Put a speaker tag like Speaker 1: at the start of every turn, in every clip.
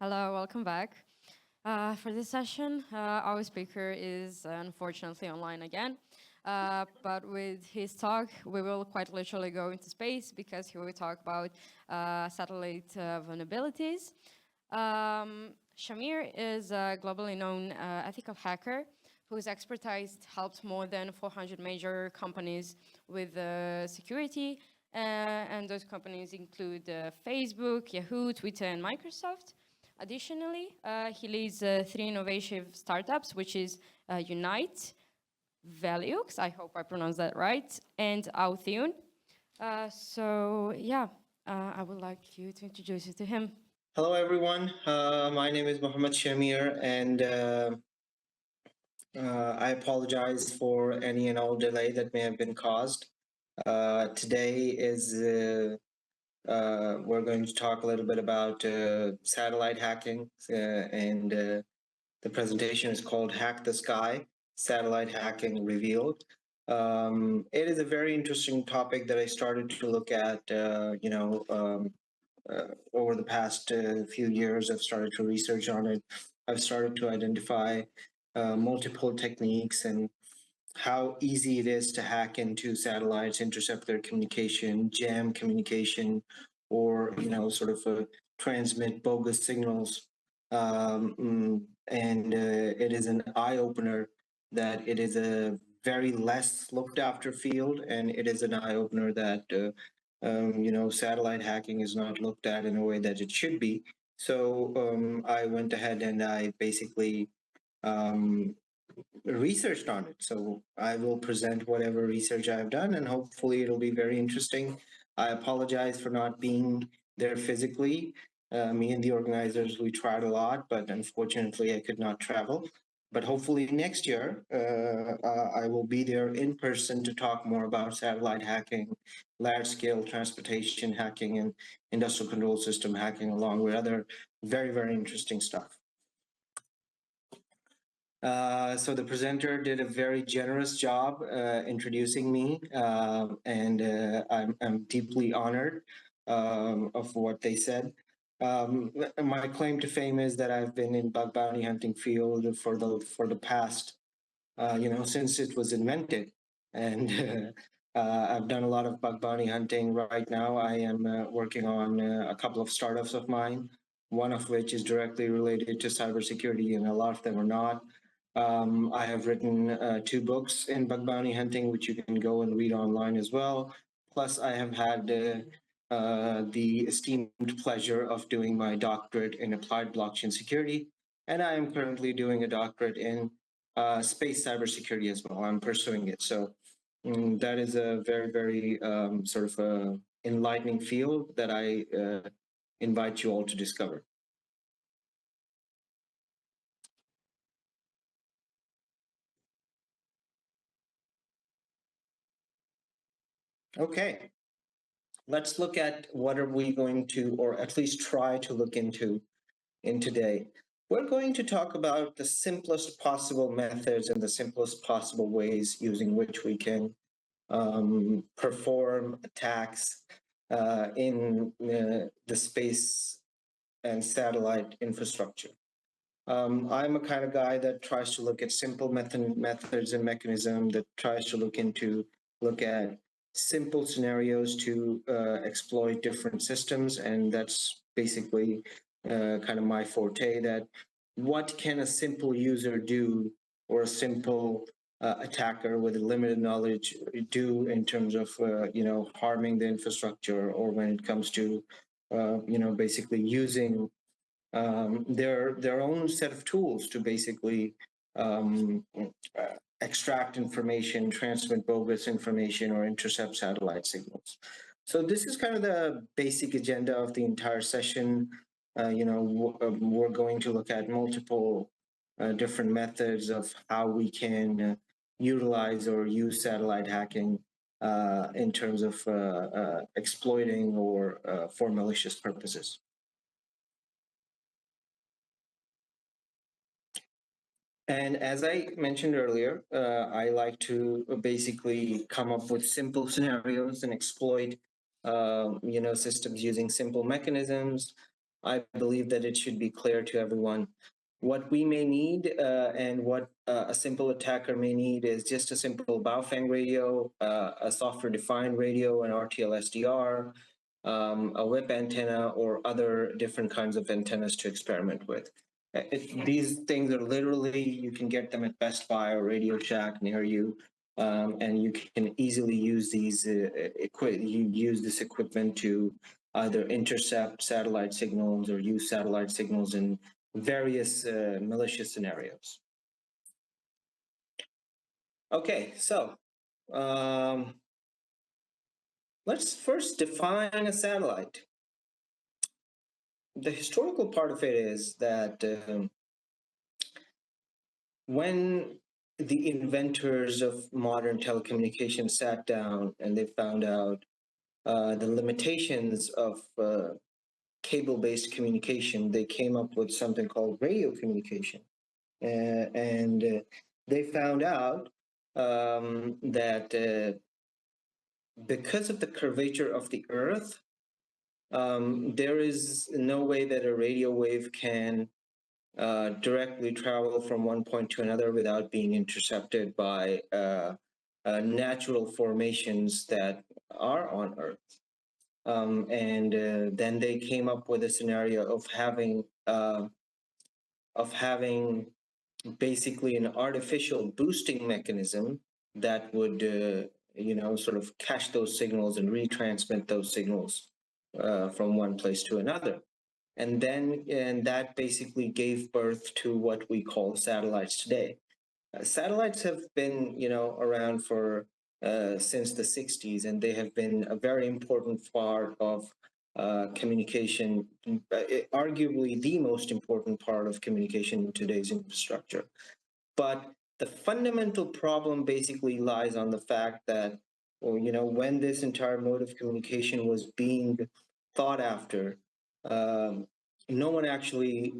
Speaker 1: Hello, welcome back. For this session, our speaker is unfortunately online again. But with his talk, we will quite literally go into space because he will talk about satellite vulnerabilities. Shahmeer is a globally known ethical hacker whose expertise helped more than 400 major companies with security. And those companies include Facebook, Yahoo, Twitter, and Microsoft. Additionally, he leads three innovative startups, which is Unite, Velux, I hope I pronounced that right, and Authune. I would like you to introduce you to him.
Speaker 2: Hello, everyone. My name is Mohammed Shahmeer, and I apologize for any and all delay that may have been caused. Today is we're going to talk a little bit about satellite hacking, and the presentation is called "Hack the Sky: Satellite Hacking Revealed." It is a very interesting topic that I started to look at. Over the past few years, I've started to research on it. I've started to identify multiple techniques and how easy it is to hack into satellites, intercept their communication, jam communication, or sort of transmit bogus signals. And it is an eye opener that it is a very less looked after field, and it is an eye opener that satellite hacking is not looked at in a way that it should be. So I went ahead and I basically um, researched on it. So I will present whatever research I've done, and hopefully it'll be very interesting. I apologize for not being there physically. Me and the organizers, we tried a lot, but unfortunately, I could not travel. But hopefully next year, I will be there in person to talk more about satellite hacking, large scale transportation hacking, and industrial control system hacking, along with other very, very interesting stuff. So the presenter did a very generous job introducing me, and I'm deeply honored of what they said. My claim to fame is that I've been in bug bounty hunting field for the past, since it was invented, and I've done a lot of bug bounty hunting. Right now, I am working on a couple of startups of mine, one of which is directly related to cybersecurity, and a lot of them are not. I have written two books in bug bounty hunting, which you can go and read online as well. Plus, I have had the esteemed pleasure of doing my doctorate in applied blockchain security, and I am currently doing a doctorate in space cybersecurity as well. I'm pursuing it. So that is a very, very sort of enlightening field that I invite you all to discover. Okay, let's look at what are we going to, or at least try to look into in today. We're going to talk about the simplest possible methods and the simplest possible ways using which we can perform attacks in the space and satellite infrastructure. I'm a kind of guy that tries to look at simple methods and mechanism that tries to look at simple scenarios to exploit different systems, and that's basically kind of my forte. That what can a simple user do, or a simple attacker with limited knowledge do in terms of harming the infrastructure, or when it comes to basically using their own set of tools to basically extract information, transmit bogus information, or intercept satellite signals. So this is kind of the basic agenda of the entire session. We're going to look at multiple different methods of how we can utilize or use satellite hacking in terms of exploiting or for malicious purposes. And as I mentioned earlier, I like to basically come up with simple scenarios and exploit, systems using simple mechanisms. I believe that it should be clear to everyone. What we may need and what a simple attacker may need is just a simple Baofeng radio, a software-defined radio, an RTL SDR, a whip antenna, or other different kinds of antennas to experiment with. These things are literally, you can get them at Best Buy or Radio Shack near you, and you can easily use these use this equipment to either intercept satellite signals or use satellite signals in various malicious scenarios. Okay, so let's first define a satellite. The historical part of it is that when the inventors of modern telecommunications sat down and they found out the limitations of cable-based communication, they came up with something called radio communication. And they found out that because of the curvature of the Earth, there is no way that a radio wave can directly travel from one point to another without being intercepted by natural formations that are on Earth. And then they came up with a scenario of having basically an artificial boosting mechanism that would sort of catch those signals and retransmit those signals from one place to another. And that basically gave birth to what we call satellites today. Satellites have been around for since the 60s, and they have been a very important part of communication, arguably the most important part of communication in today's infrastructure. But the fundamental problem basically lies on the fact that, when this entire mode of communication was being thought after, no one actually,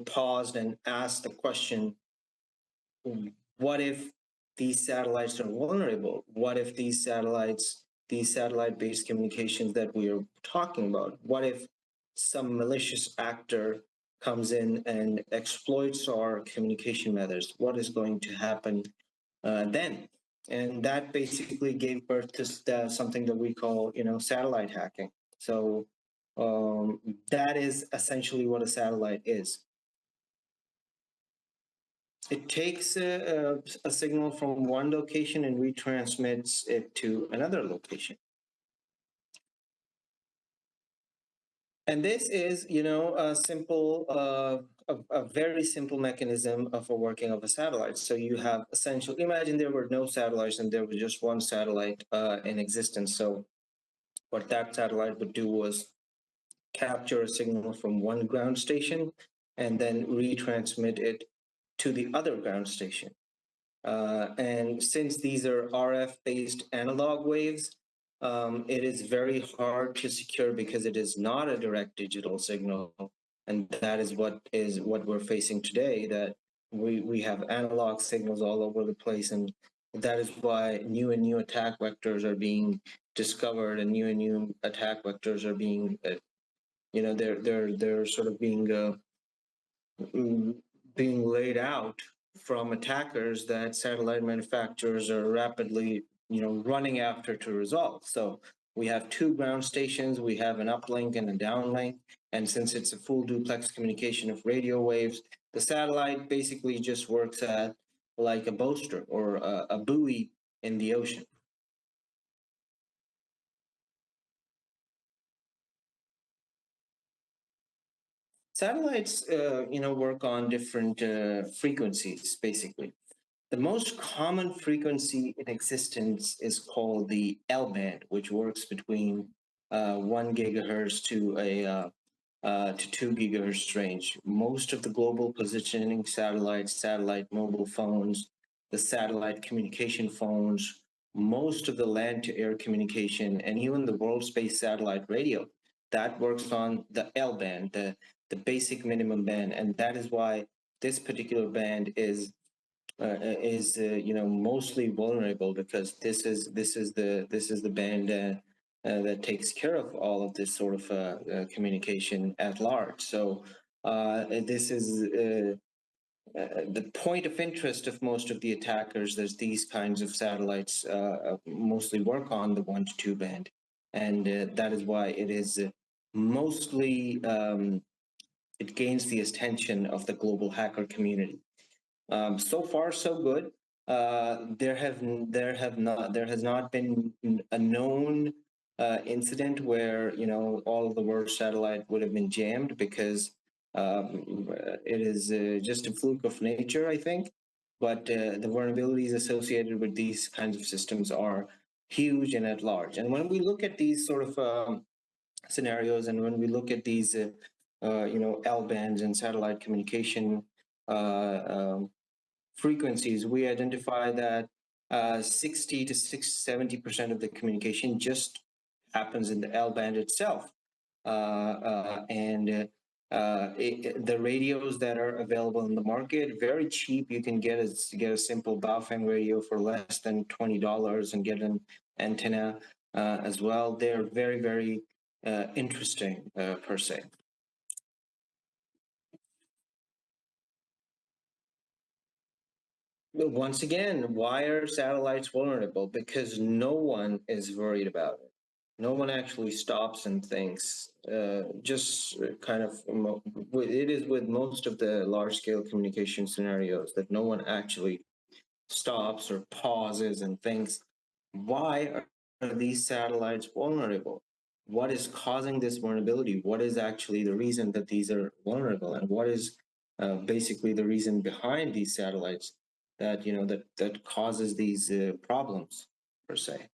Speaker 2: paused and asked the question, what if these satellites are vulnerable? What if these satellite-based communications that we are talking about, what if some malicious actor comes in and exploits our communication methods? What is going to happen then? And that basically gave birth to something that we call, satellite hacking. So that is essentially what a satellite is. It takes a signal from one location and retransmits it to another location. And this is, a simple, a very simple mechanism of a working of a satellite. So you have essentially, imagine there were no satellites and there was just one satellite in existence. So what that satellite would do was capture a signal from one ground station and then retransmit it to the other ground station. And since these are RF-based analog waves, it is very hard to secure because it is not a direct digital signal. And that is what we're facing today, that we have analog signals all over the place. And that is why new attack vectors are being discovered, and new attack vectors are being, they're sort of being laid out from attackers that satellite manufacturers are rapidly, running after to resolve. So we have two ground stations, we have an uplink and a downlink, and since it's a full duplex communication of radio waves, the satellite basically just works at like a bowster or a buoy in the ocean. Satellites, work on different frequencies, basically. The most common frequency in existence is called the L band, which works between 1 gigahertz to 2 gigahertz range. Most of the global positioning satellites, satellite mobile phones, the satellite communication phones, most of the land-to-air communication, and even the world space satellite radio, that works on the L band, the basic minimum band, and that is why this particular band is mostly vulnerable, because this is the band that takes care of all of this sort of communication at large. So this is the point of interest of most of the attackers. There's these kinds of satellites mostly work on the 1 to 2 band, and that is why it is mostly it gains the attention of the global hacker community. So far, so good. There has not been a known incident where all of the world satellite would have been jammed, because it is just a fluke of nature, I think. But the vulnerabilities associated with these kinds of systems are huge and at large. And when we look at these sort of scenarios, and when we look at these, L bands and satellite communication frequencies, we identify that 60 to 70% of the communication just happens in the L band itself. And the radios that are available in the market, very cheap. You can get a simple Baofeng radio for less than $20 and get an antenna as well. They're very, very interesting per se. Once again, why are satellites vulnerable? Because no one is worried about it. No one actually stops and thinks. Just kind of, it is with most of the large-scale communication scenarios that no one actually stops or pauses and thinks, why are these satellites vulnerable? What is causing this vulnerability? What is actually the reason that these are vulnerable? And what is basically the reason behind these satellites that that causes these problems per se?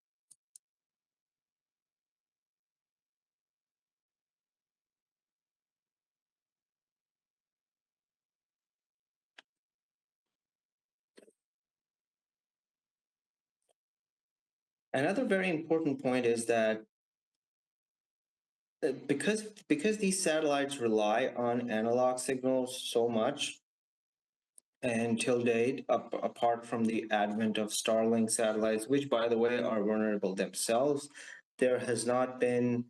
Speaker 2: Another very important point is that because these satellites rely on analog signals so much, and till date, apart from the advent of Starlink satellites, which, by the way, are vulnerable themselves, there has not been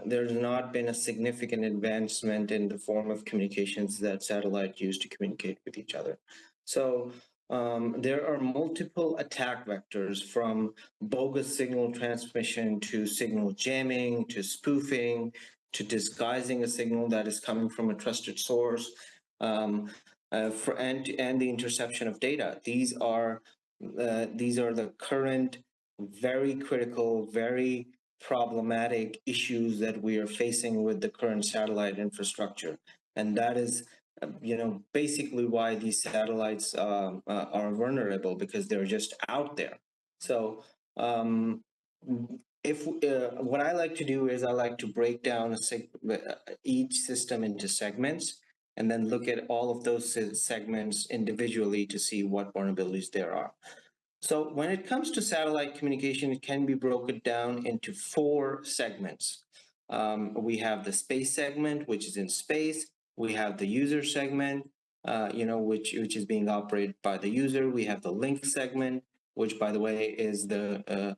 Speaker 2: there's not been a significant advancement in the form of communications that satellites use to communicate with each other. So there are multiple attack vectors, from bogus signal transmission to signal jamming to spoofing to disguising a signal that is coming from a trusted source. And the interception of data. These are the current, very critical, very problematic issues that we are facing with the current satellite infrastructure, and that is, basically why these satellites are vulnerable, because they're just out there. So, if what I like to do is I like to break down each system into segments, and then look at all of those segments individually to see what vulnerabilities there are. So when it comes to satellite communication, it can be broken down into 4 segments. We have the space segment, which is in space. We have the user segment, which is being operated by the user. We have the link segment, which, by the way, is the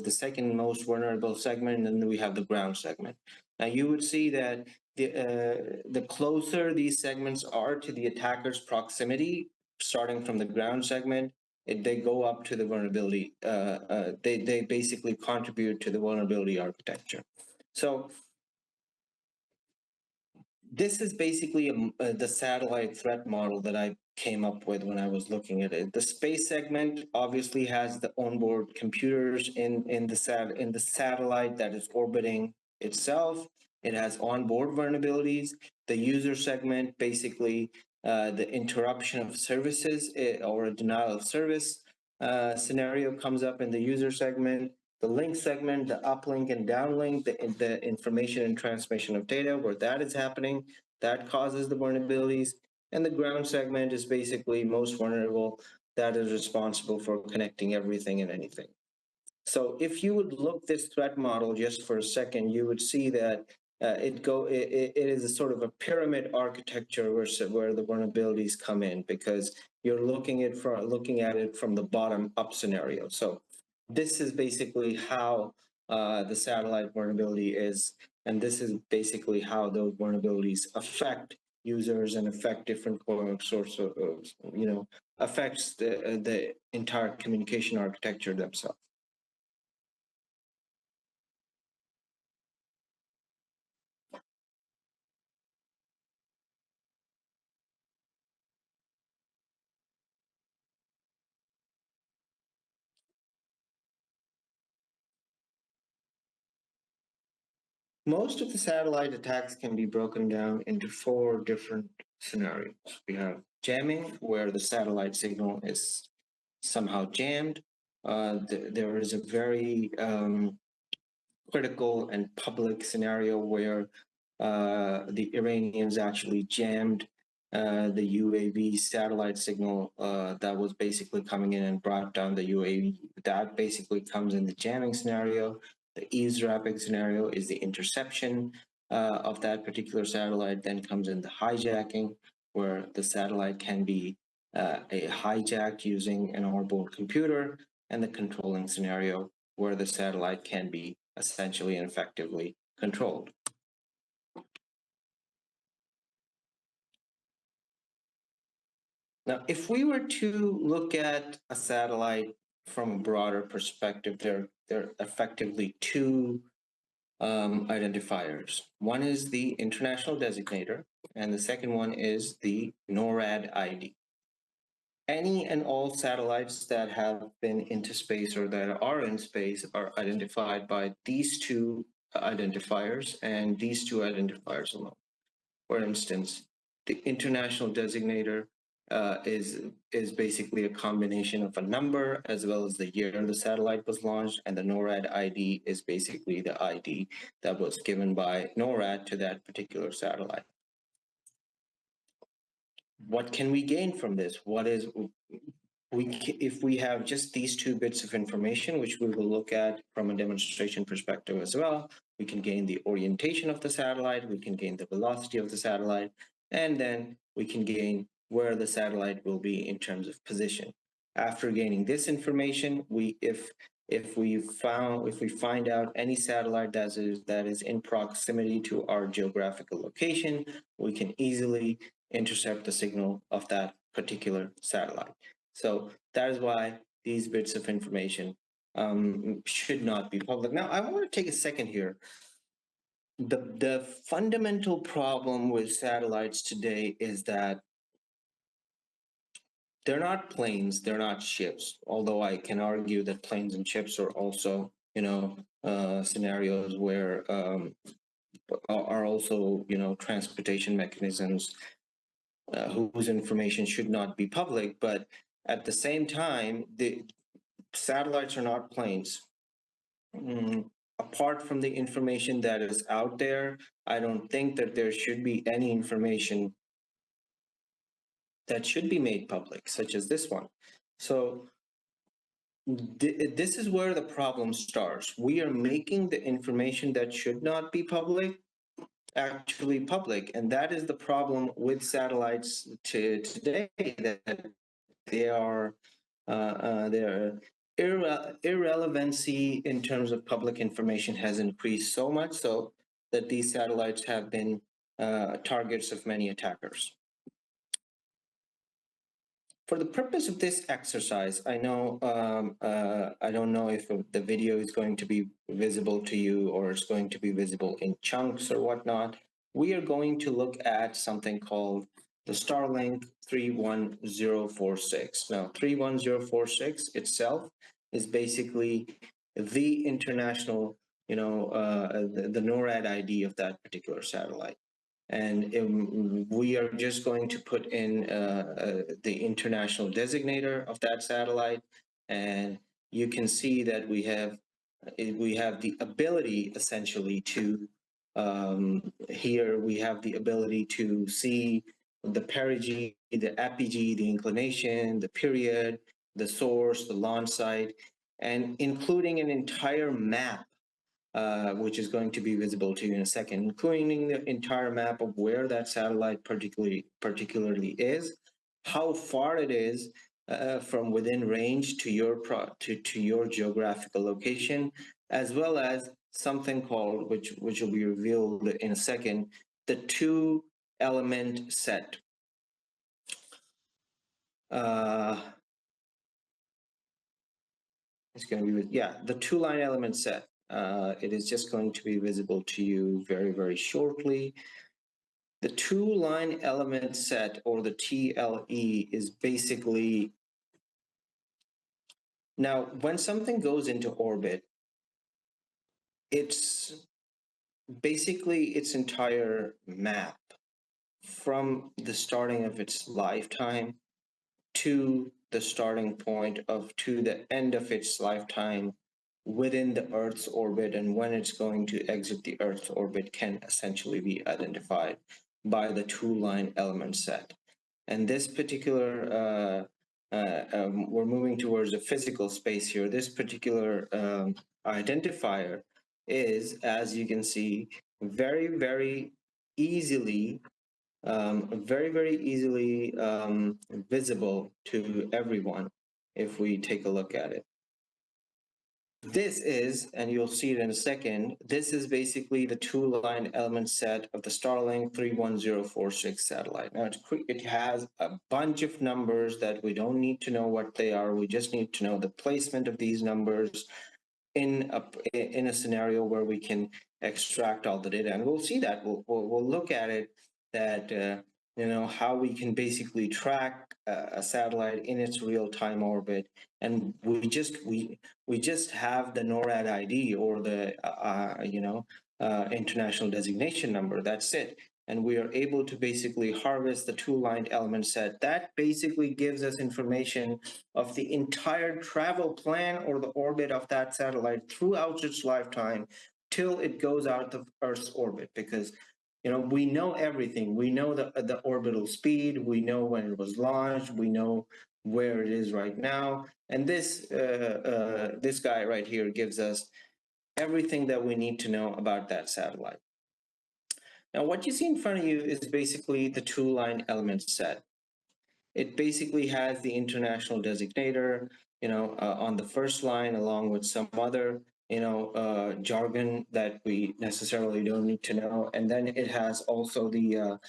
Speaker 2: second most vulnerable segment, and then we have the ground segment. Now you would see that the closer these segments are to the attacker's proximity, starting from the ground segment, they go up to the vulnerability. They basically contribute to the vulnerability architecture. So this is basically the satellite threat model that I came up with when I was looking at it. The space segment obviously has the onboard computers in the satellite that is orbiting itself. It has onboard vulnerabilities. The user segment, basically the interruption of services or a denial of service scenario comes up in the user segment. The link segment, the uplink and downlink, the information and transmission of data, where that is happening, that causes the vulnerabilities. And the ground segment is basically most vulnerable, that is responsible for connecting everything and anything. So if you would look this threat model just for a second, you would see that it is a sort of a pyramid architecture where the vulnerabilities come in, because you're looking at it from the bottom up scenario. So this is basically how the satellite vulnerability is, and this is basically how those vulnerabilities affect users and affect different sorts of, affects the entire communication architecture themselves. Most of the satellite attacks can be broken down into 4 different scenarios. We have jamming, where the satellite signal is somehow jammed. There is a very critical and public scenario where the Iranians actually jammed the UAV satellite signal that was basically coming in and brought down the UAV. That basically comes in the jamming scenario. The eavesdropping scenario is the interception of that particular satellite. Then comes in the hijacking, where the satellite can be hijacked using an onboard computer, and the controlling scenario, where the satellite can be essentially and effectively controlled. Now, if we were to look at a satellite from a broader perspective, there are effectively 2 identifiers. One is the international designator, and the second one is the NORAD ID. Any and all satellites that have been into space or that are in space are identified by these 2 identifiers and these 2 identifiers alone. For instance, the international designator is basically a combination of a number as well as the year the satellite was launched, and the NORAD ID is basically the ID that was given by NORAD to that particular satellite. What can we gain from this? If we have just these 2 bits of information, which we will look at from a demonstration perspective as well, we can gain the orientation of the satellite, we can gain the velocity of the satellite, and then we can gain where the satellite will be in terms of position. After gaining this information, if we find out any satellite that is in proximity to our geographical location, we can easily intercept the signal of that particular satellite. So that is why these bits of information should not be public. Now, I want to take a second here. The fundamental problem with satellites today is that they're not planes, they're not ships, although I can argue that planes and ships are also, scenarios where are also, transportation mechanisms whose information should not be public. But at the same time, the satellites are not planes. Apart from the information that is out there, I don't think that there should be any information that should be made public, such as this one. So this is where the problem starts. We are making the information that should not be public actually public, and that is the problem with satellites today, that they are their irrelevancy in terms of public information has increased so much so that these satellites have been targets of many attackers. For the purpose of this exercise, I know I don't know if the video is going to be visible to you or it's going to be visible in chunks or whatnot. We are going to look at something called the Starlink 31046. Now, 31046 itself is basically the international, the NORAD ID of that particular satellite. And we are just going to put in the international designator of that satellite, and you can see that we have the ability essentially to here we have the ability to see the perigee, the apogee, the inclination, the period, the source, the launch site, and including an entire map which is going to be visible to you in a second, including the entire map of where that satellite particularly is, how far it is from within range to your to your geographical location, as well as something called, which will be revealed in a second, the two-element set. It's going to be, yeah, the two-line element set. It is just going to be visible to you very, very shortly. The two-line element set, or the TLE, is basically, now when something goes into orbit, it's basically its entire map from the starting of its lifetime to the starting point of to the end of its lifetime within the Earth's orbit, and when it's going to exit the Earth's orbit can essentially be identified by the two-line element set. And this particular, we're moving towards a physical space here. This particular identifier is, as you can see, very, very easily very easily visible to everyone if we take a look at it. This is, and you'll see it in a second, this is basically the two-line element set of the Starlink 31046 satellite. Now, it has a bunch of numbers that we don't need to know what they are. We just need to know the placement of these numbers in a scenario where we can extract all the data. And we'll see that. We'll look at it, that how we can basically track a satellite in its real-time orbit, and we just have the NORAD ID, or the international designation number. That's it. And we are able to basically harvest the two-line element set. That basically gives us information of the entire travel plan or the orbit of that satellite throughout its lifetime till it goes out of Earth's orbit, because we know everything. We know the orbital speed. We know when it was launched. We know where it is right now. And this guy right here gives us everything that we need to know about that satellite. Now, what you see in front of you is basically the two-line element set. It basically has the international designator, on the first line, along with some other jargon that we necessarily don't need to know. And then it has also the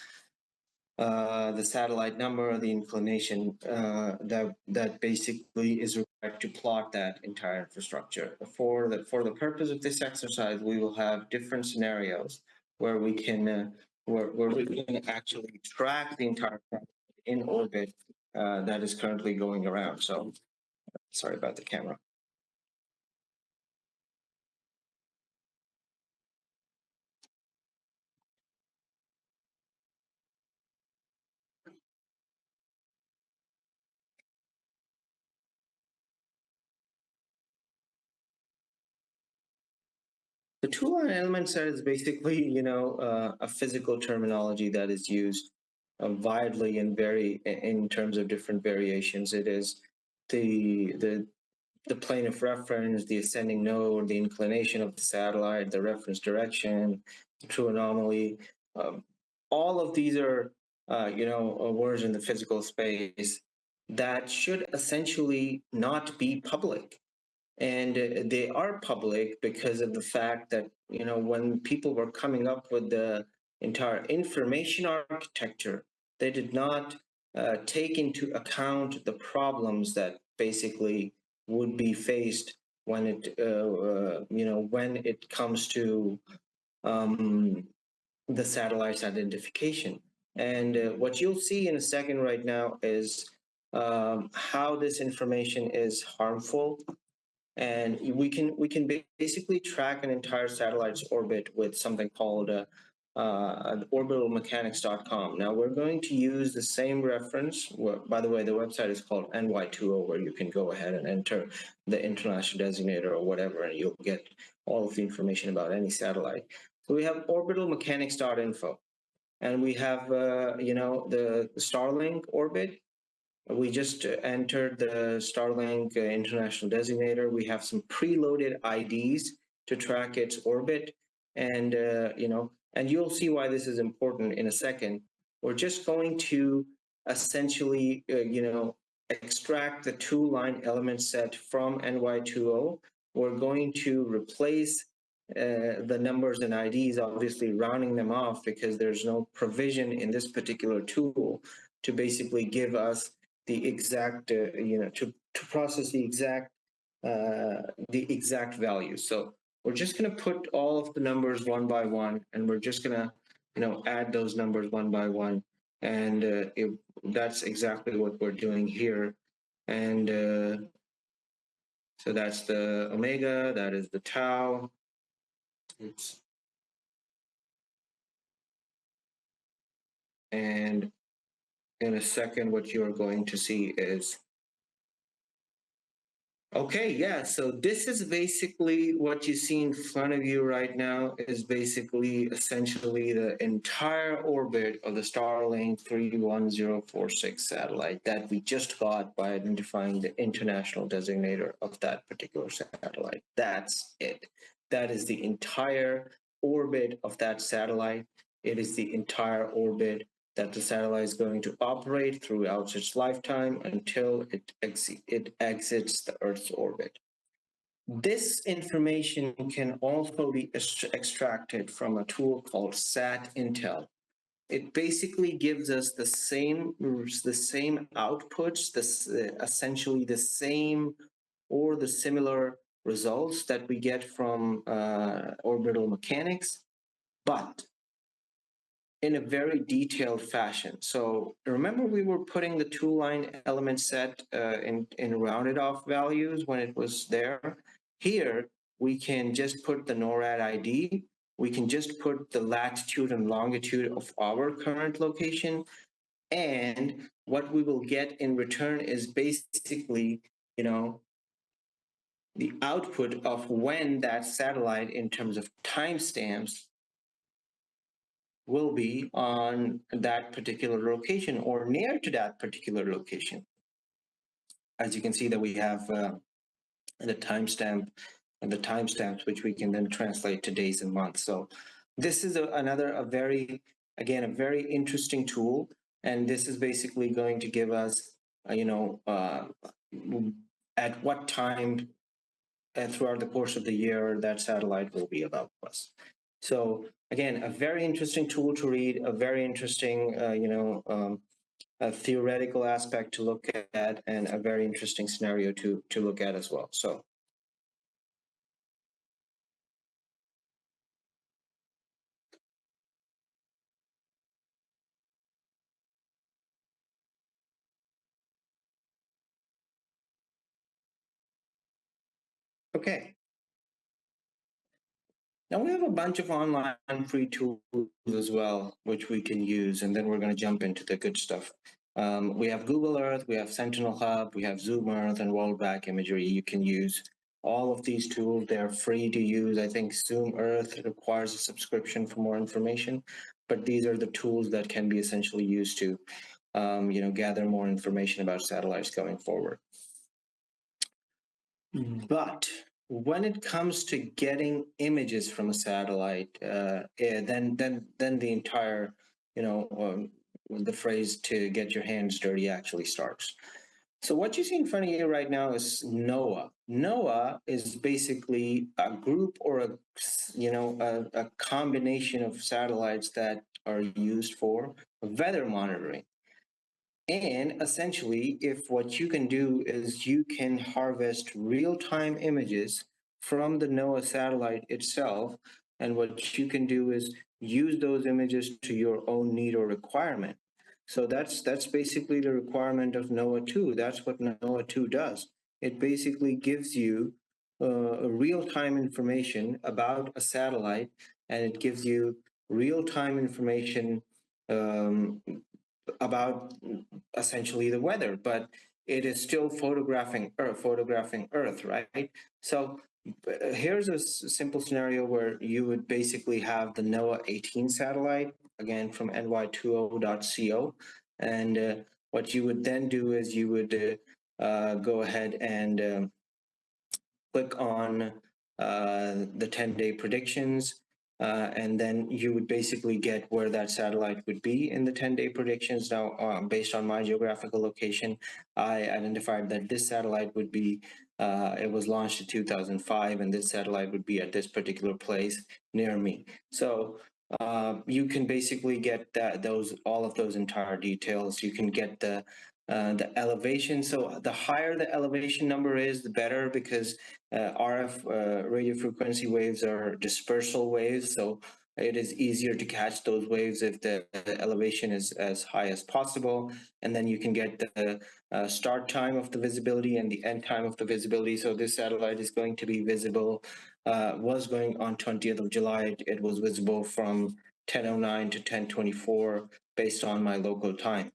Speaker 2: satellite number, the inclination that basically is required to plot that entire infrastructure. For the purpose of this exercise, we will have different scenarios where we can where we can actually track the entire in orbit that is currently going around. So sorry about the camera. The two-line element set is basically, a physical terminology that is used widely and in terms of different variations. It is the plane of reference, the ascending node, the inclination of the satellite, the reference direction, the true anomaly. All of these are, words in the physical space that should essentially not be public. And they are public because of the fact that, when people were coming up with the entire information architecture, they did not take into account the problems that basically would be faced when it comes to the satellite's identification. And what you'll see in a second right now is how this information is harmful. And we can basically track an entire satellite's orbit with something called orbitalmechanics.com. Now we're going to use the same reference. By the way, the website is called NY20, where you can go ahead and enter the international designator or whatever, and you'll get all of the information about any satellite. So we have orbitalmechanics.info, and we have the Starlink orbit. We just entered the Starlink international designator. We have some preloaded IDs to track its orbit, and and you'll see why this is important in a second. We're just going to essentially extract the two-line element set from NY20 we're going to replace the numbers and IDs, obviously rounding them off because there's no provision in this particular tool to basically give us the exact, to process the exact value. So we're just going to put all of the numbers one by one, and we're just going to, add those numbers one by one. And that's exactly what we're doing here. And so that's the omega, that is the tau. Oops. And in a second, what you're going to see is, okay, yeah, so this is basically what you see in front of you right now is basically essentially the entire orbit of the Starlink 31046 satellite that we just got by identifying the international designator of that particular satellite. That's it. That is the entire orbit of that satellite. It is the entire orbit that the satellite is going to operate throughout its lifetime until it exits the Earth's orbit. This information can also be extracted from a tool called Sat Intel. It basically gives us the same outputs, essentially the same or the similar results that we get from orbital mechanics, but in a very detailed fashion. So remember we were putting the two-line element set in rounded off values when it was there? Here, we can just put the NORAD ID, we can just put the latitude and longitude of our current location, and what we will get in return is basically, the output of when that satellite in terms of timestamps will be on that particular location or near to that particular location. As you can see that we have the timestamp and the timestamps, which we can then translate to days and months. So this is a very interesting tool. And this is basically going to give us, at what time throughout the course of the year that satellite will be about us. So again, a very interesting tool to read, a very interesting, a theoretical aspect to look at, and a very interesting scenario to look at as well. So. Okay. Now we have a bunch of online free tools as well, which we can use, and then we're going to jump into the good stuff. We have Google Earth, we have Sentinel Hub, we have Zoom Earth, and World Back Imagery. You can use all of these tools. They're free to use. I think Zoom Earth requires a subscription for more information, but these are the tools that can be essentially used to, gather more information about satellites going forward. But when it comes to getting images from a satellite, then the entire, the phrase "to get your hands dirty" actually starts. So what you see in front of you right now is NOAA. NOAA is basically a group or a combination of satellites that are used for weather monitoring. And essentially, if what you can do is you can harvest real-time images from the NOAA satellite itself, and what you can do is use those images to your own need or requirement. So that's basically the requirement of NOAA 2. That's what NOAA 2 does. It basically gives you real-time information about a satellite, and it gives you real-time information about essentially the weather, but it is still photographing Earth, right? So here's a simple scenario where you would basically have the NOAA 18 satellite, again from ny20.co, and what you would then do is you would go ahead and click on the 10-day predictions, and then you would basically get where that satellite would be in the 10-day predictions. Now, based on my geographical location, I identified that this satellite would be It was launched in 2005, and this satellite would be at this particular place near me. So you can basically get all of those entire details. You can get the elevation. So the higher the elevation number is, the better, because RF radio frequency waves are dispersal waves. So it is easier to catch those waves if the elevation is as high as possible. And then you can get the start time of the visibility and the end time of the visibility. So this satellite is going to be visible, was going on 20th of July. It was visible from 10:09 to 10:24 based on my local time.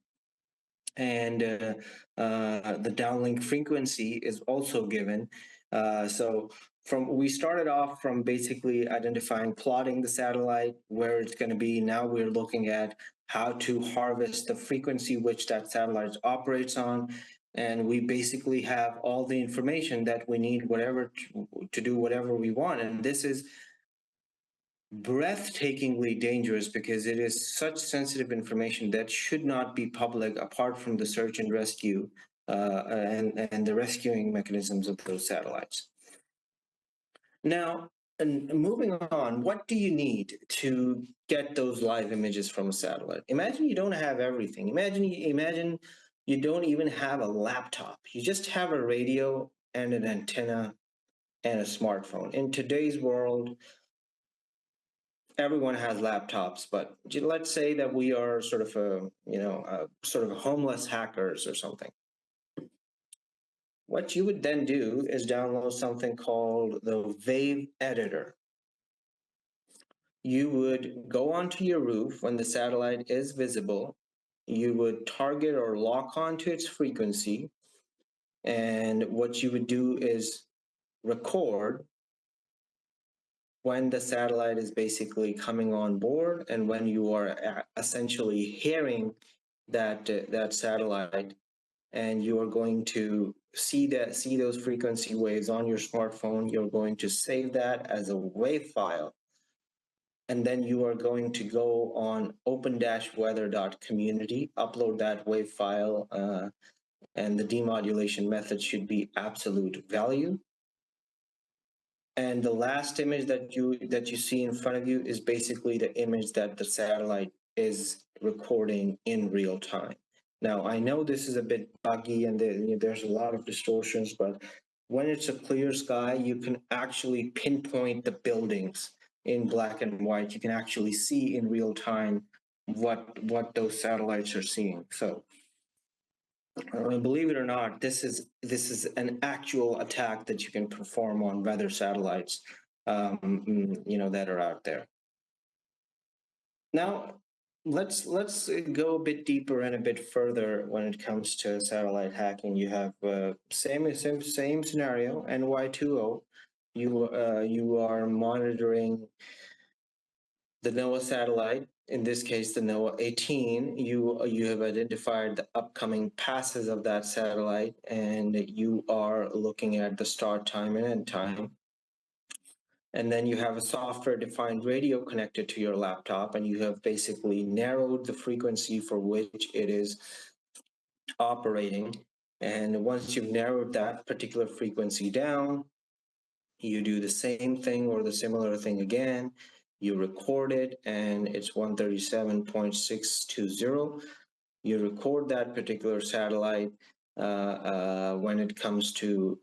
Speaker 2: And the downlink frequency is also given. So we started off from basically identifying, plotting the satellite, where it's going to be. Now we're looking at how to harvest the frequency which that satellite operates on. And we basically have all the information that we need, whatever to do whatever we want. And this is breathtakingly dangerous because it is such sensitive information that should not be public, apart from the search and rescue and the rescuing mechanisms of those satellites. Now, and moving on, what do you need to get those live images from a satellite? Imagine you don't have everything. Imagine you don't even have a laptop. You just have a radio and an antenna and a smartphone. In today's world, everyone has laptops, but let's say that we are sort of homeless hackers or something. What you would then do is download something called the Wave Editor. You would go onto your roof when the satellite is visible. You would target or lock onto its frequency. And what you would do is record when the satellite is basically coming on board and when you are essentially hearing that satellite, and you are going to see those frequency waves on your smartphone. You're going to save that as a wave file, and then you are going to go on open-weather.community, upload that wave file, and the demodulation method should be absolute value. And the last image that you see in front of you is basically the image that the satellite is recording in real time. Now, I know this is a bit buggy and there's a lot of distortions, but when it's a clear sky, you can actually pinpoint the buildings in black and white. You can actually see in real time what those satellites are seeing. So believe it or not, this is an actual attack that you can perform on weather satellites, that are out there. Now, let's go a bit deeper and a bit further when it comes to satellite hacking. You have same scenario, NY20. You are monitoring the NOAA satellite, in this case the NOAA 18. You have identified the upcoming passes of that satellite, and you are looking at the start time and end time. And then you have a software defined radio connected to your laptop, and you have basically narrowed the frequency for which it is operating. And once you've narrowed that particular frequency down, you do the same thing or the similar thing again. You record it, and it's 137.620. You record that particular satellite when it comes to,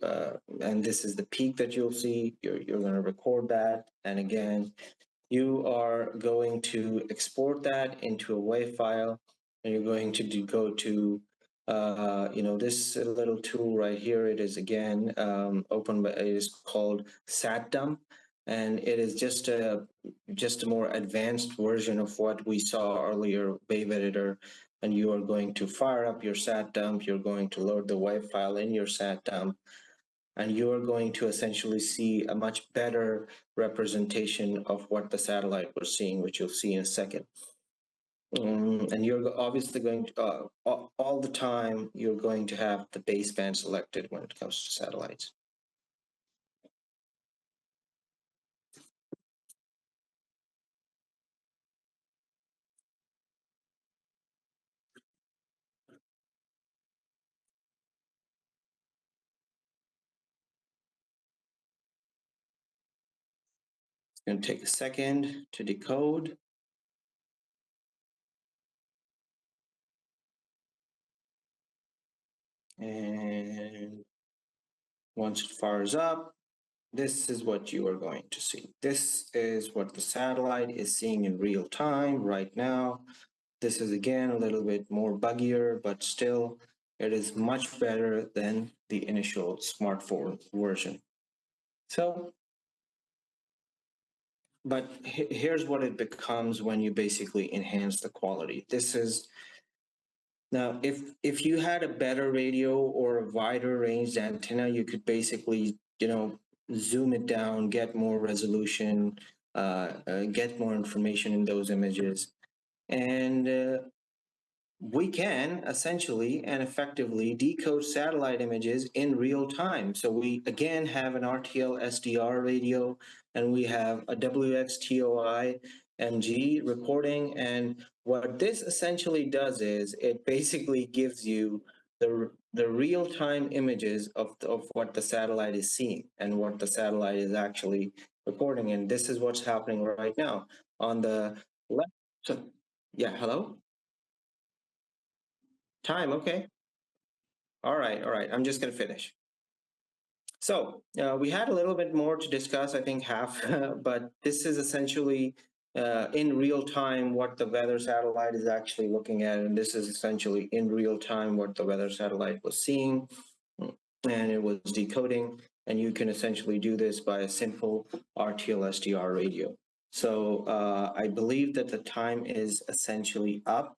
Speaker 2: and this is the peak that you'll see. You're going to record that, and again, you are going to export that into a WAV file, and you're going to go to this little tool right here. It is again open, it is called SatDump, and it is just a more advanced version of what we saw earlier, Wave Editor. And you are going to fire up your SatDump. You're going to load the WAV file in your SatDump, and you are going to essentially see a much better representation of what the satellite was seeing, which you'll see in a second. And you're obviously going to, all the time, you're going to have the baseband selected when it comes to satellites. Going to take a second to decode. And once it fires up, this is what you are going to see. This is what the satellite is seeing in real time right now. This is again a little bit more buggier, but still it is much better than the initial smartphone version. So, but here's what it becomes when you basically enhance the quality. This is now, if you had a better radio or a wider range antenna, you could basically, zoom it down, get more resolution, get more information in those images. And we can essentially and effectively decode satellite images in real time. So we again have an RTL SDR radio, and we have a WXTOI MG recording. And what this essentially does is it basically gives you the real-time images of what the satellite is seeing and what the satellite is actually recording. And this is what's happening right now. On the left, so yeah, hello? Time, okay. All right, all right. I'm just going to finish. So we had a little bit more to discuss, I think half, but this is essentially in real time what the weather satellite is actually looking at. And this is essentially in real time what the weather satellite was seeing, and it was decoding. And you can essentially do this by a simple RTL SDR radio. So I believe that the time is essentially up.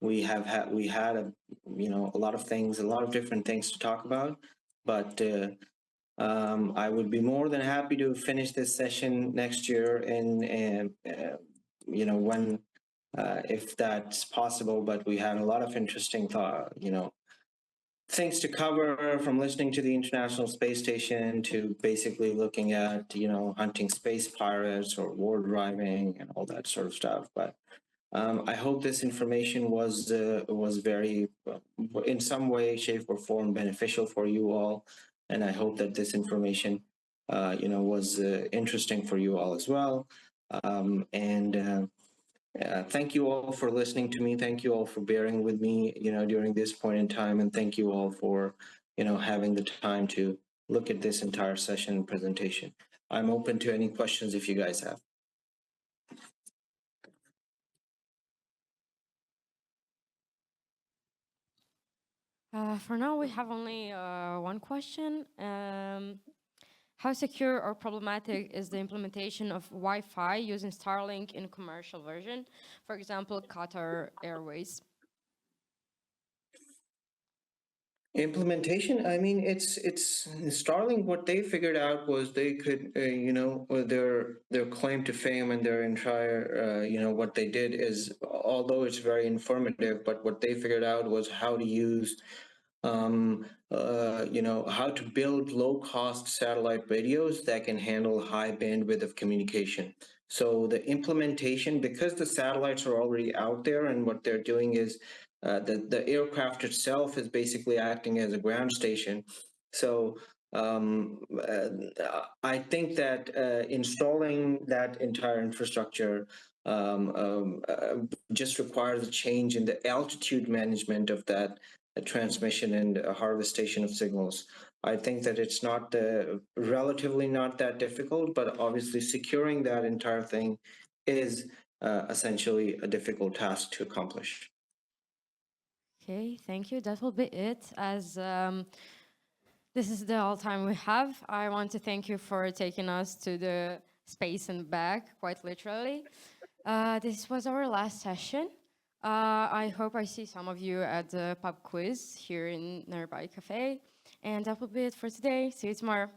Speaker 2: We had a lot of things, a lot of different things to talk about, but I would be more than happy to finish this session next year and when if that's possible. But we had a lot of interesting things to cover, from listening to the International Space Station to basically looking at hunting space pirates or war driving and all that sort of stuff. But I hope this information was very, in some way, shape, or form, beneficial for you all, and I hope that this information, was interesting for you all as well. Thank you all for listening to me. Thank you all for bearing with me, during this point in time, and thank you all for, having the time to look at this entire session and presentation. I'm open to any questions if you guys have.
Speaker 1: For now, we have only one question. How secure or problematic is the implementation of Wi-Fi using Starlink in commercial version? For example, Qatar Airways.
Speaker 2: Implementation, I mean, it's Starlink. What they figured out was they could, their claim to fame and their entire, what they did is, although it's very informative, but what they figured out was how to use how to build low-cost satellite radios that can handle high bandwidth of communication. So the implementation, because the satellites are already out there, and what they're doing is the aircraft itself is basically acting as a ground station. So I think that installing that entire infrastructure just requires a change in the altitude management of that transmission and harvestation of signals. I think that it's not relatively not that difficult, but obviously securing that entire thing is essentially a difficult task to accomplish.
Speaker 1: Okay, thank you. That will be it. As this is the all time we have, I want to thank you for taking us to the space and back, quite literally. This was our last session. I hope I see some of you at the pub quiz here in nearby cafe. And that will be it for today. See you tomorrow.